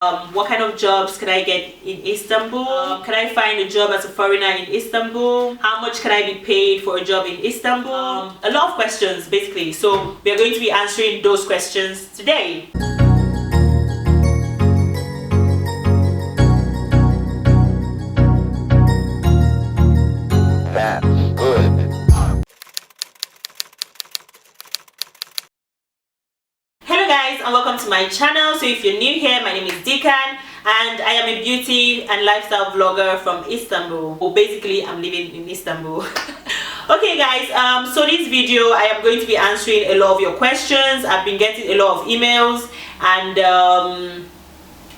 What kind of jobs can I get in Istanbul? Can I find a job as a foreigner in Istanbul? How much can I be paid for a job in Istanbul? A lot of questions basically. So we are going to be answering those questions today. And welcome to my channel. So if you're new here, my name is Dikan and I am a beauty and lifestyle vlogger from Istanbul. Well, basically I'm living in Istanbul. Okay guys, so this video I am going to be answering a lot of your questions. I've been getting a lot of emails and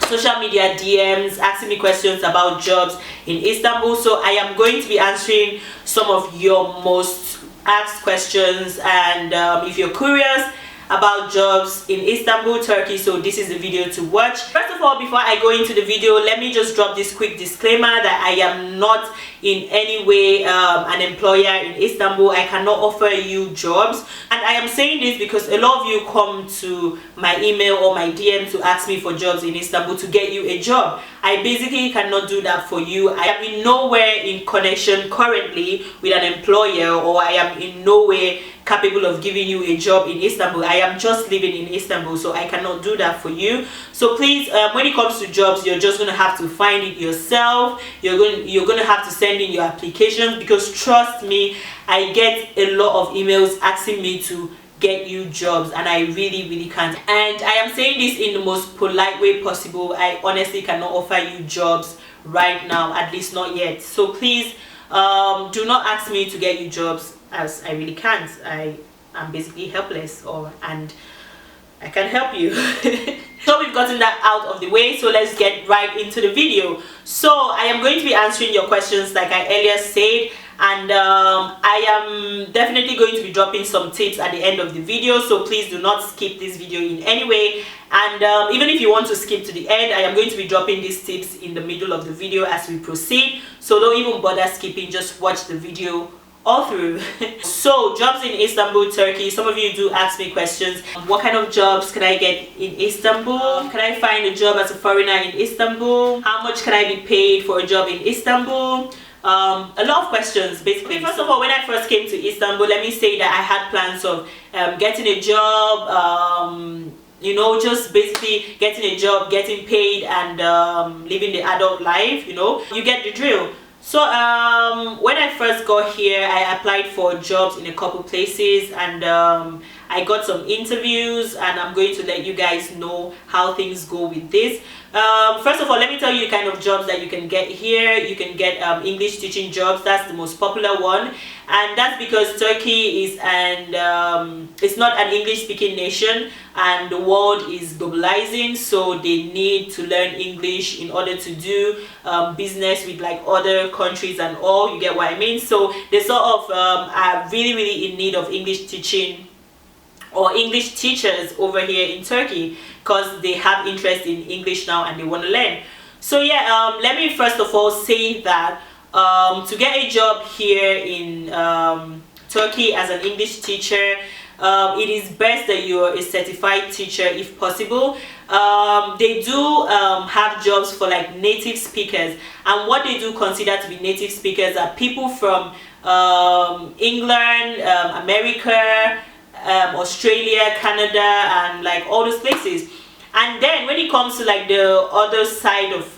social media DMs asking me questions about jobs in Istanbul, so I am going to be answering some of your most asked questions. And if you're curious about jobs in Istanbul, Turkey, so this is the video to watch. First of all, before I go into the video, let me just drop this quick disclaimer that I am not in any way an employer in Istanbul. I cannot offer you jobs, and I am saying this because a lot of you come to my email or my DM to ask me for jobs in Istanbul to get you a job. I basically cannot do that for you. I am in nowhere in connection currently with an employer, or I am in no way capable of giving you a job in Istanbul. I am just living in Istanbul, so I cannot do that for you. So please, when it comes to jobs, you're just gonna have to find it yourself. You're gonna have to send in your applications, because trust me, I get a lot of emails asking me to get you jobs and I really can't. And I am saying this in the most polite way possible. I honestly cannot offer you jobs right now, at least not yet. So please, do not ask me to get you jobs, as I really can't. I am basically helpless, and I can help you. So we've gotten that out of the way, so let's get right into the video. So I am going to be answering your questions like I earlier said, and I am definitely going to be dropping some tips at the end of the video, so please do not skip this video in any way. And even if you want to skip to the end, I am going to be dropping these tips in the middle of the video as we proceed, so don't even bother skipping, just watch the video all through. So jobs in Istanbul, Turkey. Some of you do ask me questions. What kind of jobs can I get in Istanbul? Can I find a job as a foreigner in Istanbul? How much can I be paid for a job in Istanbul? A lot of questions basically. First of all, when I first came to Istanbul, let me say that I had plans of getting a job, you know, just basically getting a job, getting paid, and living the adult life, you know, you get the drill. So when I first got here, I applied for jobs in a couple places, and I got some interviews, and I'm going to let you guys know how things go with this. First of all, let me tell you the kind of jobs that you can get here. You can get English teaching jobs. That's the most popular one, and that's because Turkey is it's not an English speaking nation, and the world is globalizing, so they need to learn English in order to do business with like other countries and all. You get what I mean? So they sort of are really in need of English teaching or English teachers over here in Turkey, because they have interest in English now and they want to learn. So yeah, let me first of all say that to get a job here in Turkey as an English teacher, it is best that you're a certified teacher if possible. They do have jobs for like native speakers, and what they do consider to be native speakers are people from England, America, Australia, Canada, and like all those places. And then when it comes to like the other side of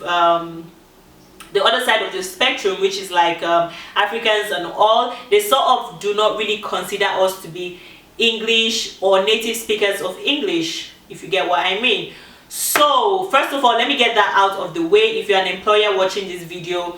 the spectrum, which is like Africans and all, they sort of do not really consider us to be English or native speakers of English, if you get what I mean. So first of all, let me get that out of the way. If you're an employer watching this video,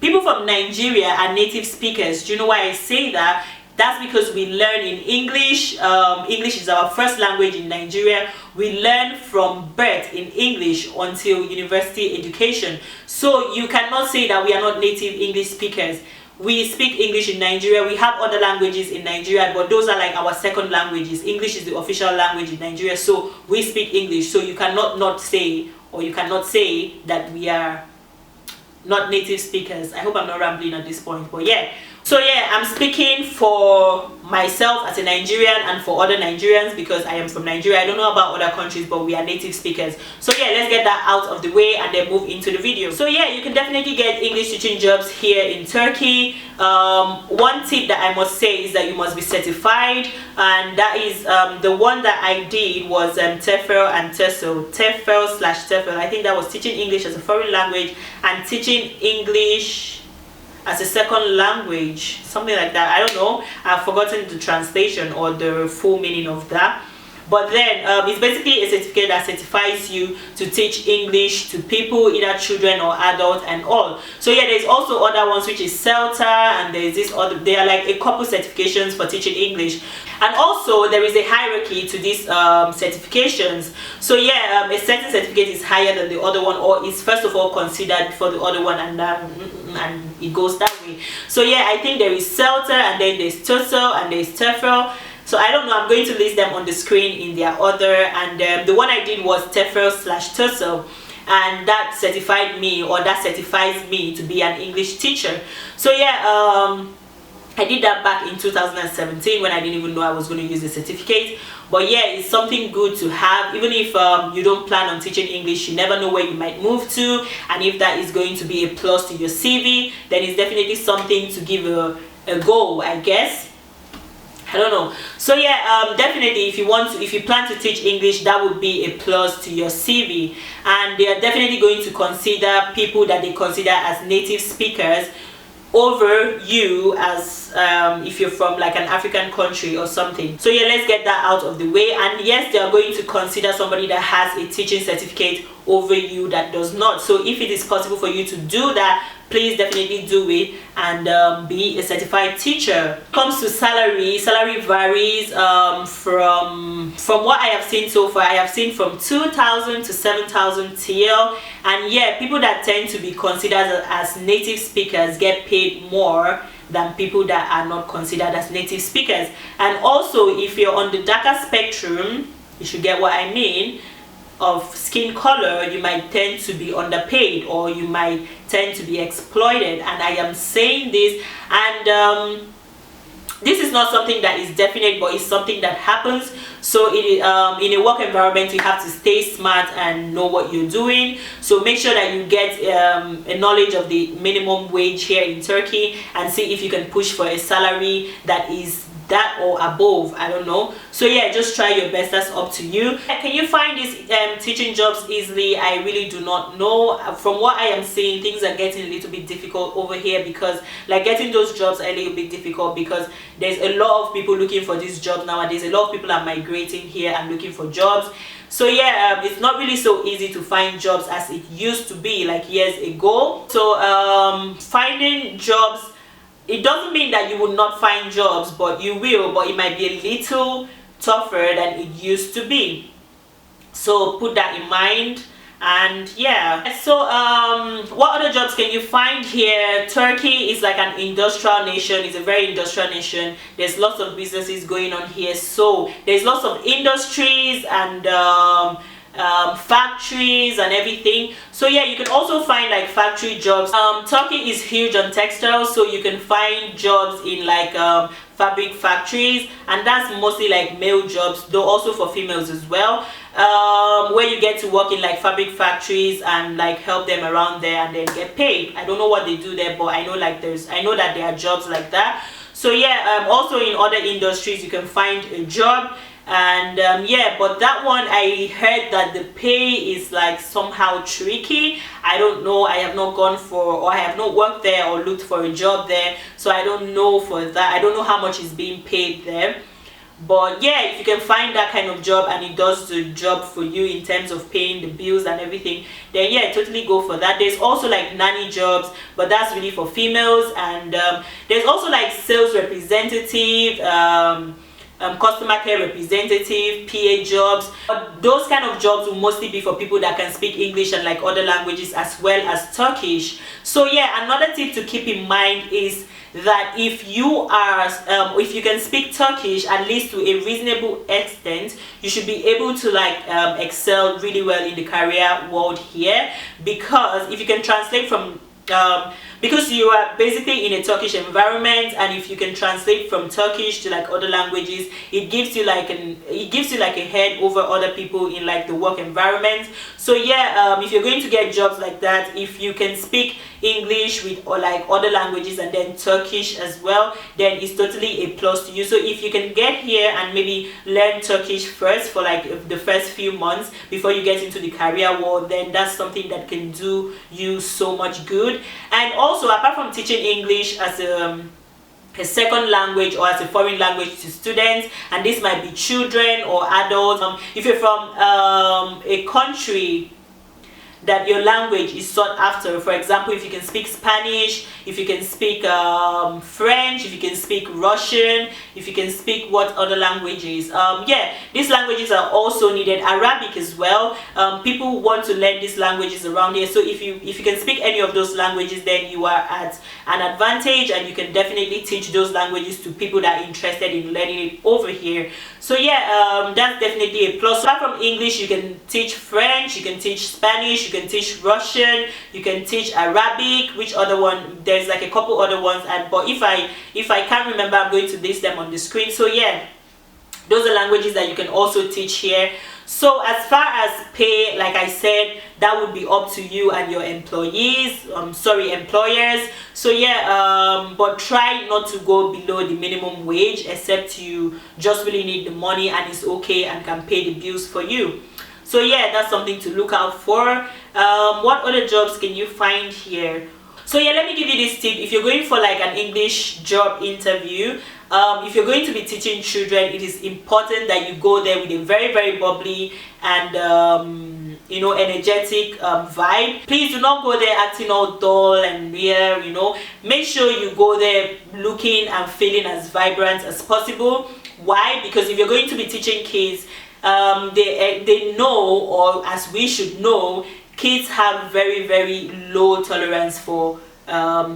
people from Nigeria are native speakers. Do you know why I say that? That's because we learn in English. English is our first language in Nigeria. We learn from birth in English until university education. So you cannot say that we are not native English speakers. We speak English in Nigeria. We have other languages in Nigeria, but those are like our second languages. English is the official language in Nigeria, so we speak English. So you cannot not say, or you cannot say that we are not native speakers. I hope I'm not rambling at this point, but yeah. So yeah, I'm speaking for myself as a Nigerian and for other Nigerians because I am from Nigeria. I don't know about other countries, but we are native speakers. So yeah, let's get that out of the way and then move into the video. So yeah, you can definitely get English teaching jobs here in Turkey. One tip that I must say is that you must be certified, and that is the one that I did was TEFL and TESOL. TEFL/TEFL. I think that was teaching English as a foreign language and teaching English as a second language, something like that. I don't know, I've forgotten the translation or the full meaning of that, but then it's basically a certificate that certifies you to teach English to people, either children or adults and all. So yeah, there's also other ones which is CELTA, and there's this other, they are like a couple certifications for teaching English. And also there is a hierarchy to these certifications. So yeah, a certain certificate is higher than the other one, or is first of all considered for the other one, and it goes that way. So yeah, I think there is CELTA, and then there's TESOL, and there's TEFL. So I don't know, I'm going to list them on the screen in their order, and the one I did was TEFL/TESOL, and that certified me, or that certifies me to be an English teacher. So yeah, I did that back in 2017 when I didn't even know I was going to use the certificate. But yeah, it's something good to have. Even if you don't plan on teaching English, you never know where you might move to, and if that is going to be a plus to your CV, then it's definitely something to give a go, I guess. I don't know. So yeah, definitely if you plan to teach English, that would be a plus to your CV, and they are definitely going to consider people that they consider as native speakers over you as if you're from like an African country or something. So yeah, let's get that out of the way. And yes, they are going to consider somebody that has a teaching certificate over you that does not. So if it is possible for you to do that, please definitely do it and be a certified teacher. When it comes to salary varies from what I have seen so far. I have seen from 2,000 to 7,000 TL, and yeah, people that tend to be considered as native speakers get paid more than people that are not considered as native speakers. And also, if you're on the darker spectrum, you should get what I mean, of skin color, you might tend to be underpaid, or you might tend to be exploited. And I am saying this, and this is not something that is definite, but it's something that happens. So in a work environment, you have to stay smart and know what you're doing. So make sure that you get a knowledge of the minimum wage here in Turkey, and see if you can push for a salary that is that or above. I don't know. So yeah, just try your best. That's up to you. Can you find these teaching jobs easily? I really do not know. From what I am seeing, things are getting a little bit difficult over here, because like getting those jobs are a little bit difficult because there's a lot of people looking for these jobs nowadays. A lot of people are migrating here and looking for jobs. So yeah, it's not really so easy to find jobs as it used to be like years ago. So finding jobs, it doesn't mean that you will not find jobs, but you will, but it might be a little tougher than it used to be. So put that in mind. And yeah, so what other jobs can you find here? Turkey is like an industrial nation. It's a very industrial nation. There's lots of businesses going on here, so there's lots of industries and factories and everything. So yeah, you can also find like factory jobs. Turkey is huge on textiles, so you can find jobs in like fabric factories, and that's mostly like male jobs, though also for females as well, where you get to work in like fabric factories and like help them around there and then get paid. I don't know what they do there, but I know like I know that there are jobs like that. So yeah, also in other industries you can find a job. And yeah, but that one I heard that the pay is like somehow tricky. I don't know, I have not gone for, or I have not worked there or looked for a job there, so I don't know for that. I don't know how much is being paid there. But yeah, if you can find that kind of job and it does the job for you in terms of paying the bills and everything, then yeah, totally go for that. There's also like nanny jobs, but that's really for females. And there's also like sales representative, customer care representative, PA jobs. But those kind of jobs will mostly be for people that can speak English and like other languages as well as Turkish. So yeah, another tip to keep in mind is that if you can speak Turkish at least to a reasonable extent, you should be able to like excel really well in the career world here. Because if you can translate from because you are basically in a Turkish environment, and if you can translate from Turkish to like other languages, it gives you like a head over other people in like the work environment. So yeah, if you're going to get jobs like that, if you can speak English with or like other languages and then Turkish as well, then it's totally a plus to you. So if you can get here and maybe learn Turkish first for like the first few months before you get into the career world, then that's something that can do you so much good. And also, apart from teaching English as a second language or as a foreign language to students, and this might be children or adults, if you're from a country that your language is sought after, for example, if you can speak Spanish, if you can speak French, if you can speak Russian, if you can speak what other languages, yeah, these languages are also needed. Arabic as well. People want to learn these languages around here, so if you can speak any of those languages, then you are at an advantage, and you can definitely teach those languages to people that are interested in learning it over here. So yeah, that's definitely a plus. Apart from English, you can teach French, you can teach Spanish, you can teach Russian, you can teach Arabic. Which other one? There's like a couple other ones, and but if I can't remember, I'm going to list them on the screen. So yeah, those are languages that you can also teach here. So as far as pay, like I said, that would be up to you and your employers. So yeah, but try not to go below the minimum wage, except you just really need the money and it's okay and can pay the bills for you. So yeah, that's something to look out for. What other jobs can you find here? So yeah, let me give you this tip. If you're going for like an English job interview, if you're going to be teaching children, it is important that you go there with a very, very bubbly and you know, energetic vibe. Please do not go there acting all dull and weird, you know. Make sure you go there looking and feeling as vibrant as possible. Why? Because if you're going to be teaching kids, they know, or as we should know, kids have very, very low tolerance for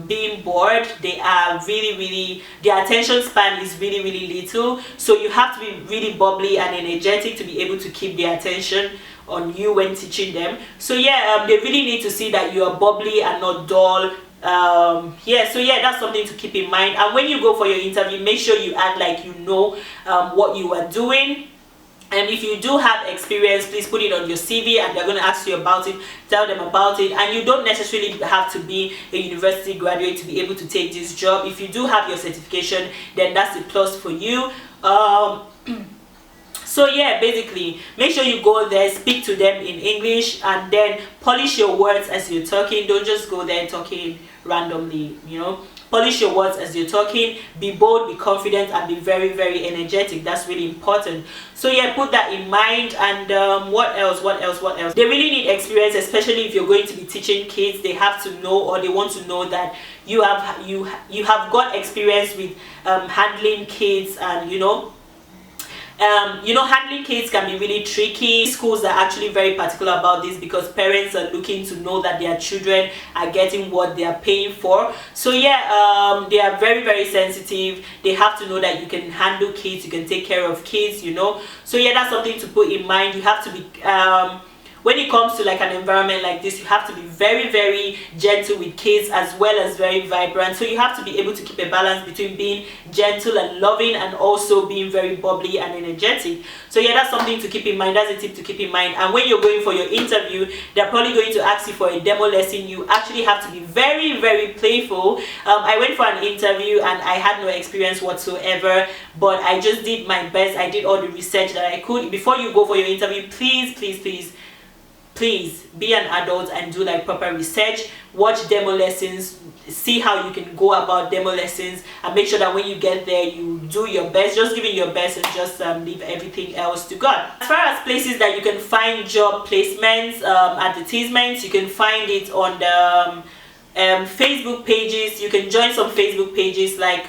being bored. They are really, their attention span is really little, so you have to be really bubbly and energetic to be able to keep their attention on you when teaching them. So yeah, they really need to see that you are bubbly and not dull. Yeah, so yeah, that's something to keep in mind. And when you go for your interview, make sure you act like you know what you are doing. And if you do have experience, please put it on your CV, and they're going to ask you about it. Tell them about it. And you don't necessarily have to be a university graduate to be able to take this job. If you do have your certification, then that's a plus for you. So yeah, basically, make sure you go there, speak to them in English, and then polish your words as you're talking. Don't just go there talking randomly, you know. Polish your words as you're talking. Be bold, be confident, and be very energetic. That's really important. So yeah, put that in mind. And what else? They really need experience, especially if you're going to be teaching kids. They have to know, or they want to know, that you have got experience with handling kids. And you know, handling kids can be really tricky. Schools are actually very particular about this, because parents are looking to know that their children are getting what they are paying for. So yeah, they are very sensitive. They have to know that you can handle kids, you can take care of kids, you know. So yeah, that's something to put in mind. You have to be when it comes to like an environment like this, you have to be very gentle with kids, as well as very vibrant. So you have to be able to keep a balance between being gentle and loving, and also being very bubbly and energetic. So yeah, that's something to keep in mind. That's a tip to keep in mind. And when you're going for your interview, they're probably going to ask you for a demo lesson. You actually have to be very playful. I went for an interview and I had no experience whatsoever, but I just did my best. I did all the research that I could. Before you go for your interview, please be an adult and do like proper research. Watch demo lessons, see how you can go about demo lessons, and make sure that when you get there, you do your best, just giving your best, and just leave everything else to God. As far as places that you can find job placements, advertisements, you can find it on the Facebook pages. You can join some Facebook pages like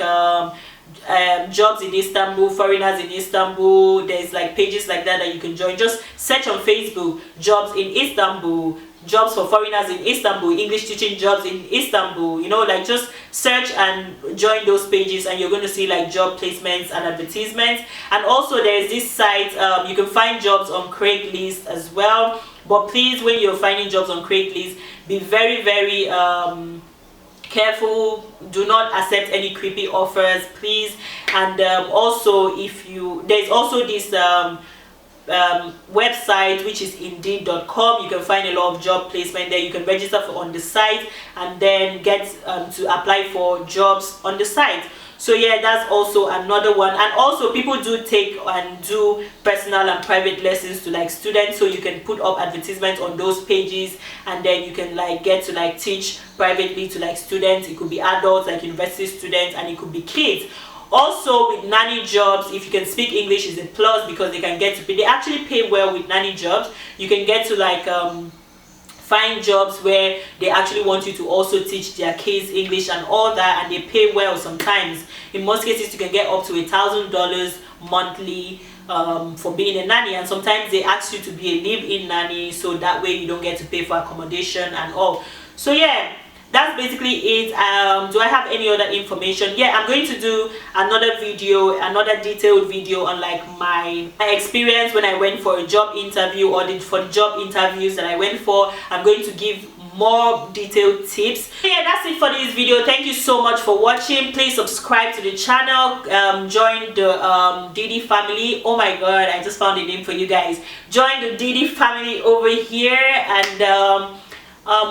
jobs in Istanbul, foreigners in Istanbul. There's like pages like that you can join. Just search on Facebook, jobs in Istanbul, jobs for foreigners in Istanbul, English teaching jobs in Istanbul, you know, like just search and join those pages, and you're going to see like job placements and advertisements. And also there's this site, you can find jobs on Craigslist as well. But please, when you're finding jobs on Craigslist, be very careful, do not accept any creepy offers, please. And also, there's also this website, which is indeed.com. you can find a lot of job placement there. You can register on the site and then get to apply for jobs on the site. So yeah, that's also another one. And also, people do take and do personal and private lessons to like students, so you can put up advertisements on those pages, and then you can like get to like teach privately to like students. It could be adults, like university students, and it could be kids. Also, with Nanny Jobs, if you can speak English is a plus, because they can get to pay. They actually pay well with Nanny Jobs. You can get to like find jobs where they actually want you to also teach their kids English and all that, and they pay well sometimes. In most cases, you can get up to $1,000 monthly for being a nanny, and sometimes they ask you to be a live-in nanny, so that way you don't get to pay for accommodation and all. So yeah, that's basically it. Do I have any other information? Yeah, I'm going to do another video, another detailed video on like my experience when I went for a job interview, or for the job interviews that I went for. I'm going to give more detailed tips. Yeah, that's it for this video. Thank you so much for watching. Please subscribe to the channel, join the Didi family. Oh my god, I just found a name for you guys. Join the Didi family over here. And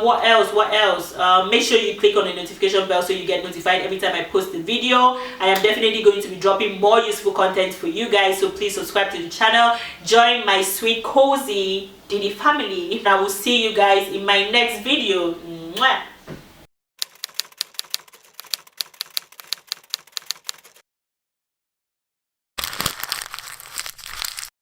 what else? Make sure you click on the notification bell so you get notified every time I post the video. I am definitely going to be dropping more useful content for you guys, so please subscribe to the channel, join my sweet cozy Didi family. I will see you guys in my next video. Mwah.